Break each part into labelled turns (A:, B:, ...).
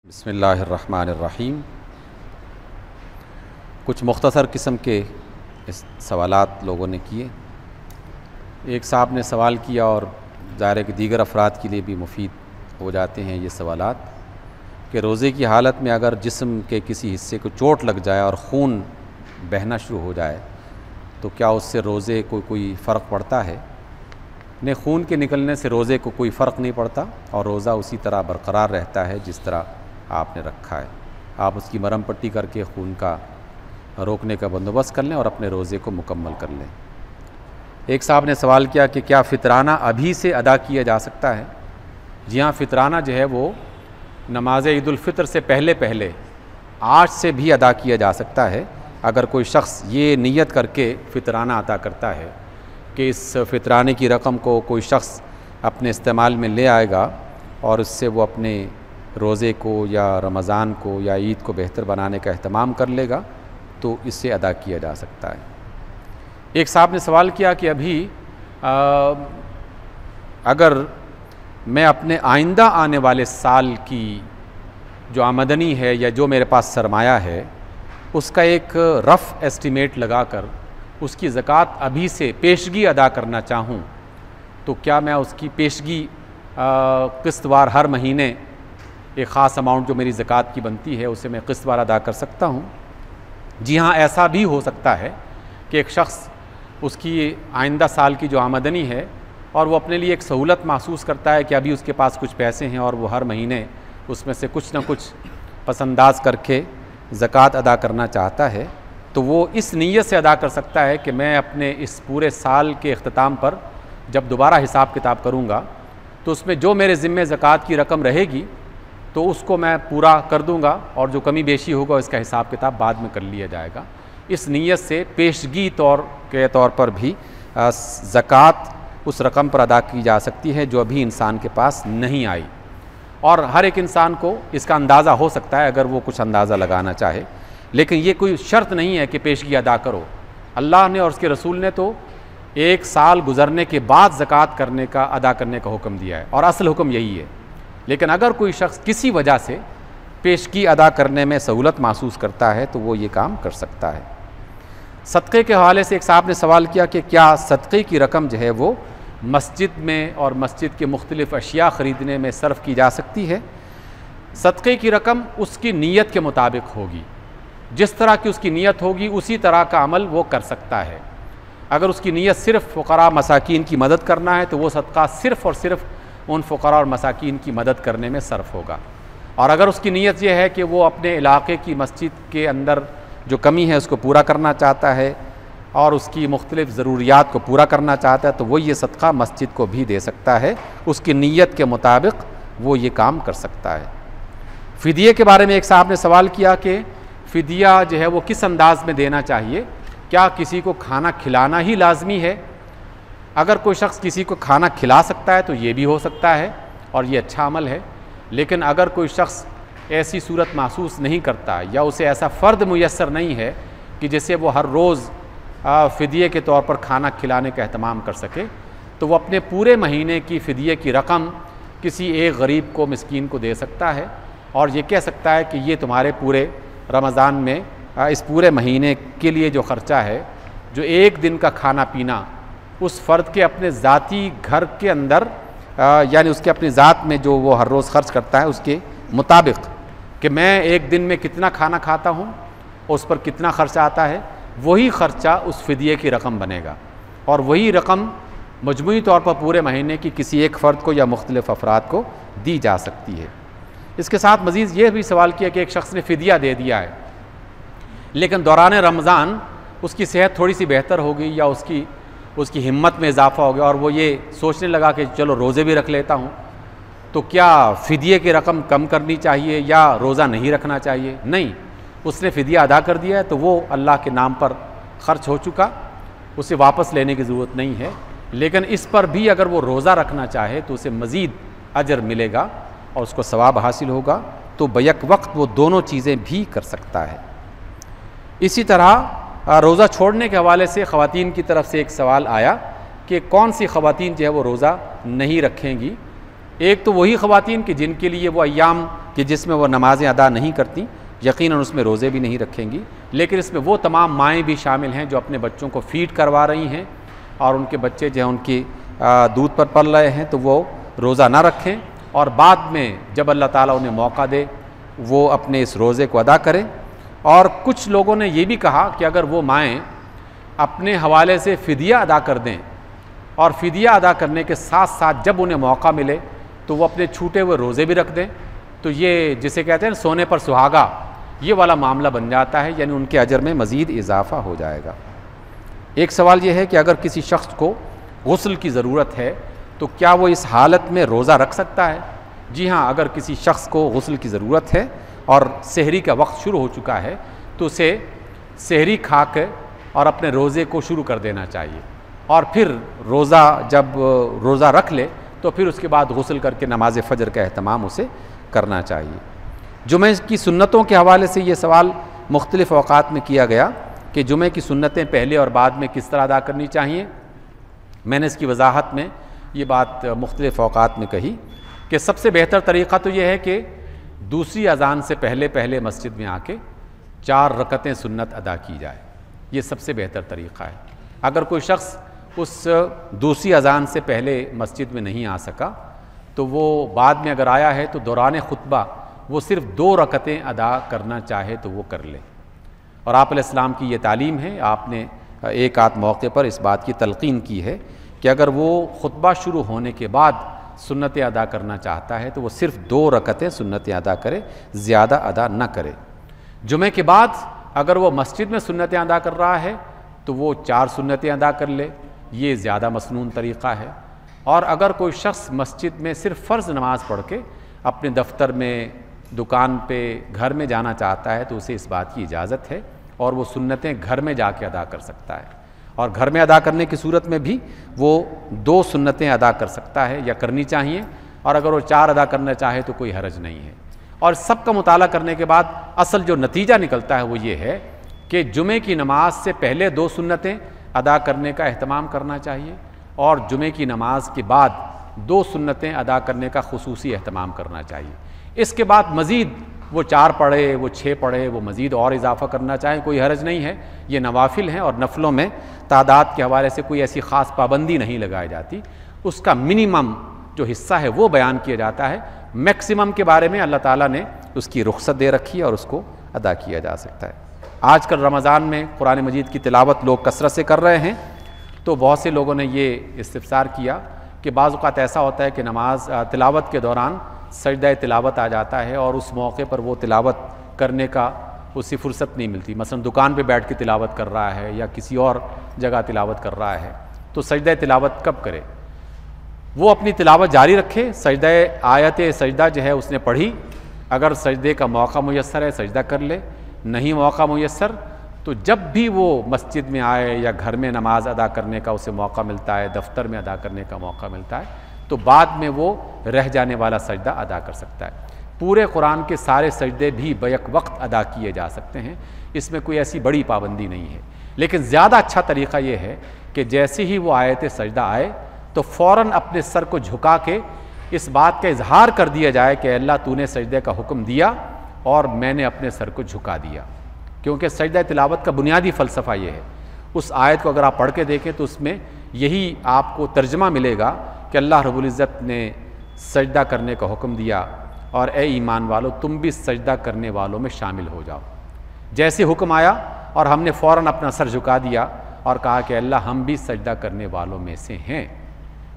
A: बिस्मिल्लाहिर्रहमानिर्रहीम। कुछ मुख्तसर किस्म के इस सवालात लोगों ने किए। एक साहब ने सवाल किया और ज़ाहिर है कि दीगर अफराद के लिए भी मुफीद हो जाते हैं ये सवालात कि रोज़े की हालत में अगर जिस्म के किसी हिस्से को चोट लग जाए और ख़ून बहना शुरू हो जाए तो क्या उससे रोज़े को कोई फ़र्क पड़ता है? ने खून के निकलने से रोज़े को कोई फ़र्क नहीं पड़ता और रोज़ा उसी तरह बरकरार रहता है जिस तरह आपने रखा है। आप उसकी मरहम पट्टी करके खून का रोकने का बंदोबस्त कर लें और अपने रोज़े को मुकम्मल कर लें। एक साहब ने सवाल किया कि क्या फ़ितराना अभी से अदा किया जा सकता है? जी हाँ, फ़ितराना जो है वो नमाज ईद उल फ़ितर से पहले आज से भी अदा किया जा सकता है। अगर कोई शख्स ये नीयत करके फ़ितराना अदा करता है कि इस फ़ितराने की रकम को कोई शख्स अपने इस्तेमाल में ले आएगा और उससे वो अपने रोज़े को या रमज़ान को या ईद को बेहतर बनाने का अहतमाम कर लेगा तो इससे अदा किया जा सकता है। एक साहब ने सवाल किया कि अभी अगर मैं अपने आइंदा आने वाले साल की जो आमदनी है या जो मेरे पास सरमाया है उसका एक रफ़ एस्टिमेट लगाकर उसकी ज़कात अभी से पेशगी अदा करना चाहूँ तो क्या मैं उसकी पेशगी किस्तवार हर महीने एक ख़ास अमाउंट जो मेरी ज़कात की बनती है उसे मैं किस्तवार अदा कर सकता हूँ? जी हाँ, ऐसा भी हो सकता है कि एक शख्स उसकी आइंदा साल की जो आमदनी है और वो अपने लिए एक सहूलत महसूस करता है कि अभी उसके पास कुछ पैसे हैं और वो हर महीने उसमें से कुछ ना कुछ पसंदाज करके ज़कात अदा करना चाहता है, तो वो इस नीयत से अदा कर सकता है कि मैं अपने इस पूरे साल के अख्ताम पर जब दोबारा हिसाब किताब करूँगा तो उसमें जो मेरे ज़िम्मे ज़कात की रकम रहेगी तो उसको मैं पूरा कर दूंगा और जो कमी बेशी होगा इसका हिसाब किताब बाद में कर लिया जाएगा। इस नीयत से पेशगी के तौर पर भी ज़कात उस रकम पर अदा की जा सकती है जो अभी इंसान के पास नहीं आई। और हर एक इंसान को इसका अंदाज़ा हो सकता है अगर वो कुछ अंदाज़ा लगाना चाहे, लेकिन ये कोई शर्त नहीं है कि पेशगी अदा करो। अल्लाह ने और उसके रसूल ने तो एक साल गुजरने के बाद ज़कात अदा करने का हुक्म दिया है और असल हुक्म यही है। लेकिन अगर कोई शख्स किसी वजह से पेशगी अदा करने में सहूलत महसूस करता है तो वो ये काम कर सकता है। सदक़े के हवाले से एक साहब ने सवाल किया कि क्या सदक़े की रकम जो है वो मस्जिद में और मस्जिद के मुख्तलिफ़ अशिया ख़रीदने में सर्फ़ की जा सकती है? सदक़े की रकम उसकी नीयत के मुताबिक होगी, जिस तरह की उसकी नीयत होगी उसी तरह का अमल वो कर सकता है। अगर उसकी नीयत सिर्फ़ फ़ुक़रा मसाकीन की मदद करना है तो वो सदक़ा सिर्फ़ और सिर्फ़ उन फ़ुक़रा और मसाकीन की मदद करने में सर्फ़ होगा। और अगर उसकी नीयत यह है कि वो अपने इलाके की मस्जिद के अंदर जो कमी है उसको पूरा करना चाहता है और उसकी मुख्तलिफ़ ज़रूरियात को पूरा करना चाहता है तो वो ये सदक़ा मस्जिद को भी दे सकता है। उसकी नीयत के मुताबिक वो ये काम कर सकता है। फ़िदिये के बारे में एक साहब ने सवाल किया कि फ़िदिया जो है वो किस अंदाज़ में देना चाहिए? क्या किसी को खाना खिलाना ही लाजमी है? अगर कोई शख्स किसी को खाना खिला सकता है तो ये भी हो सकता है और ये अच्छा अमल है। लेकिन अगर कोई शख्स ऐसी सूरत महसूस नहीं करता या उसे ऐसा फ़र्द मुयस्सर नहीं है कि जिसे वो हर रोज़ फ़िदिये के तौर पर खाना खिलाने का अहतमाम कर सके तो वो अपने पूरे महीने की फ़िदिये की रकम किसी एक गरीब को, मिस्कीन को दे सकता है और ये कह सकता है कि ये तुम्हारे पूरे रमज़ान में इस पूरे महीने के लिए जो ख़र्चा है, जो एक दिन का खाना पीना उस फ़र्द के अपने ज़ाती घर के अंदर यानी उसके अपनी ज़ात में जो वो हर रोज़ ख़र्च करता है उसके मुताबिक कि मैं एक दिन में कितना खाना खाता हूँ उस पर कितना ख़र्चा आता है, वही ख़र्चा उस फ़िदिये की रकम बनेगा और वही रकम मजमूई तौर पर पूरे महीने की किसी एक फ़र्द को या मुख्तलिफ़ अफराद को दी जा सकती है। इसके साथ मज़ीद ये भी सवाल किया कि एक शख्स ने फ़िदिया दे दिया है लेकिन दौरान रमज़ान उसकी सेहत थोड़ी सी बेहतर हो गई या उसकी हिम्मत में इजाफ़ा हो गया और वो ये सोचने लगा कि चलो रोज़े भी रख लेता हूँ, तो क्या फ़िदिये की रकम कम करनी चाहिए या रोज़ा नहीं रखना चाहिए? नहीं, उसने फ़िदिया अदा कर दिया है तो वो अल्लाह के नाम पर ख़र्च हो चुका, उसे वापस लेने की ज़रूरत नहीं है। लेकिन इस पर भी अगर वो रोज़ा रखना चाहे तो उसे मज़ीद अजर मिलेगा और उसको सवाब हासिल होगा, तो बैक वक्त वो दोनों चीज़ें भी कर सकता है। इसी तरह रोज़ा छोड़ने के हवाले से ख़वातीन की तरफ से एक सवाल आया कि कौन सी ख़वातीन जो है वो रोज़ा नहीं रखेंगी एक तो वही ख़वातीन कि जिनके लिए वो अय्याम कि जिसमें वो नमाज़ें अदा नहीं करती, यकीनन उसमें रोज़े भी नहीं रखेंगी, लेकिन इसमें वो तमाम माएँ भी शामिल हैं जो अपने बच्चों को फ़ीड करवा रही हैं और उनके बच्चे जो हैं उनकी दूध पर पल रहे हैं, तो वो रोज़ा ना रखें और बाद में जब अल्लाह ताला उन्हें मौका दे वो अपने इस रोज़े को अदा करें। और कुछ लोगों ने ये भी कहा कि अगर वो माएँ अपने हवाले से फ़िदिया अदा कर दें और फ़िदिया अदा करने के साथ साथ जब उन्हें मौका मिले तो वो अपने छूटे हुए रोज़े भी रख दें, तो ये जिसे कहते हैं सोने पर सुहागा, ये वाला मामला बन जाता है, यानी उनके अजर में मज़ीद इजाफ़ा हो जाएगा। एक सवाल ये है कि अगर किसी शख्स को गुस्ल की ज़रूरत है तो क्या वो इस हालत में रोज़ा रख सकता है? जी हाँ, अगर किसी शख्स को गुस्ल की ज़रूरत है और सहरी का वक्त शुरू हो चुका है तो उसे सहरी खा के और अपने रोज़े को शुरू कर देना चाहिए और फिर रोज़ा जब रोज़ा रख ले तो फिर उसके बाद गुस्ल करके नमाज फ़जर का एहतमाम उसे करना चाहिए। जुमे की सुन्नतों के हवाले से ये सवाल मुख्तलिफ़ औक़ात में किया गया कि जुमे की सुन्नतें पहले और बाद में किस तरह अदा करनी चाहिए। मैंने इसकी वजाहत में ये बात मुख्तलिफ़ औक़ात में कही कि सबसे बेहतर तरीक़ा तो ये है कि दूसरी अज़ान से पहले पहले मस्जिद में आके 4 रकतें सुन्नत अदा की जाए, ये सबसे बेहतर तरीक़ा है। अगर कोई शख्स उस दूसरी अज़ान से पहले मस्जिद में नहीं आ सका तो वो बाद में अगर आया है तो दौरान खुतबा वो सिर्फ़ 2 रकतें अदा करना चाहे तो वो कर ले। और आप अलैहिस्सलाम की ये तालीम है, आपने एक आध मौके पर इस बात की तलक़ीन की है कि अगर वो खुतबा शुरू होने के बाद सुन्नतें अदा करना चाहता है तो वो सिर्फ़ 2 रकतें सुन्नतें अदा करे, ज़्यादा अदा न करे। जुमे के बाद अगर वो मस्जिद में सुन्नतें अदा कर रहा है तो वो 4 सुन्नतें अदा कर ले, ये ज़्यादा मसनून तरीक़ा है। और अगर कोई शख्स मस्जिद में सिर्फ़ फ़र्ज़ नमाज पढ़ के अपने दफ्तर में, दुकान पे, घर में जाना चाहता है तो उसे इस बात की इजाज़त है और वो सुन्नतें घर में जाके अदा कर सकता है। और घर में अदा करने की सूरत में भी वो 2 सुन्नतें अदा कर सकता है या करनी चाहिए, और अगर वो 4 अदा करना चाहे तो कोई हरज नहीं है। और सबका मुताला करने के बाद असल जो नतीजा निकलता है वो ये है कि जुमे की नमाज से पहले 2 सुन्नतें अदा करने का एहतमाम करना चाहिए और जुमे की नमाज के बाद 2 सुन्नतें अदा करने का खुसूसी एहतमाम करना चाहिए। इसके बाद मज़ीद वो 4 पढ़े, वो 6 पढ़े, वो मज़ीद और इजाफ़ा करना चाहें, कोई हरज नहीं है। ये नवाफिल हैं और नफलों में तादाद के हवाले से कोई ऐसी ख़ास पाबंदी नहीं लगाई जाती, उसका मिनिमम जो हिस्सा है वो बयान किया जाता है। मैक्सिमम के बारे में अल्लाह ताला ने उसकी रुख्सत दे रखी है और उसको अदा किया जा सकता है। आजकल रमज़ान में कुरान मजीद की तिलावत लोग कसरत से कर रहे हैं, तो बहुत से लोगों ने ये इस्तिफ़सार किया कि बाज़ औक़ात ऐसा होता है कि नमाज तिलावत के दौरान सजदा तिलावत आ जाता है और उस मौके पर वो तिलावत करने का उसे फ़ुर्सत नहीं मिलती। मसलन दुकान पे बैठ के तिलावत कर रहा है या किसी और जगह तिलावत कर रहा है, तो सजदा तिलावत कब करे? वो अपनी तिलावत जारी रखे, सजदा आयत सजदा जो है उसने पढ़ी, अगर सजदे का मौका मुयस्सर है सजदा कर ले, नहीं मौका मुयस्सर तो जब भी वो मस्जिद में आए या घर में नमाज अदा करने का उसे मौका मिलता है, दफ्तर में अदा करने का मौका मिलता है, तो बाद में वो रह जाने वाला सजदा अदा कर सकता है। पूरे कुरान के सारे सजदे भी बैक वक्त अदा किए जा सकते हैं, इसमें कोई ऐसी बड़ी पाबंदी नहीं है। लेकिन ज़्यादा अच्छा तरीक़ा ये है कि जैसे ही वो आयत सजदा आए तो फ़ौरन अपने सर को झुका के इस बात का इजहार कर दिया जाए कि अल्लाह तूने सजदे का हुक्म दिया और मैंने अपने सर को झुका दिया। क्योंकि सजदा तिलावत का बुनियादी फ़लसफ़ा ये है। उस आयत को अगर आप पढ़ के देखें तो उसमें यही आपको तर्जमा मिलेगा कि अल्लाह रब्बुल इज़्ज़त ने सजदा करने का हुक्म दिया और ए ईमान वालों तुम भी सजदा करने वालों में शामिल हो जाओ। जैसे हुक्म आया और हमने फ़ौरन अपना सर झुका दिया और कहा कि अल्लाह हम भी सजदा करने वालों में से हैं।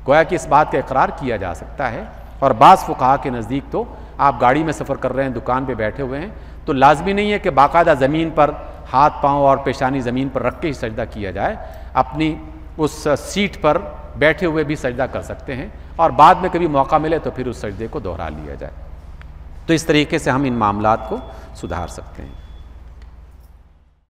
A: गोया कि इस बात का इकरार किया जा सकता है। और बाज़ फ़ुक़हा के नज़दीक तो आप गाड़ी में सफ़र कर रहे हैं, दुकान पे बैठे हुए हैं, तो लाजमी नहीं है कि बाकायदा ज़मीन पर हाथ पाँव और पेशानी ज़मीन पर रख के ही सजदा किया जाए। अपनी उस सीट पर बैठे हुए भी सजदा कर सकते हैं और बाद में कभी मौका मिले तो फिर उस सजदे को दोहरा लिया जाए। तो इस तरीके से हम इन मामलात को सुधार सकते हैं।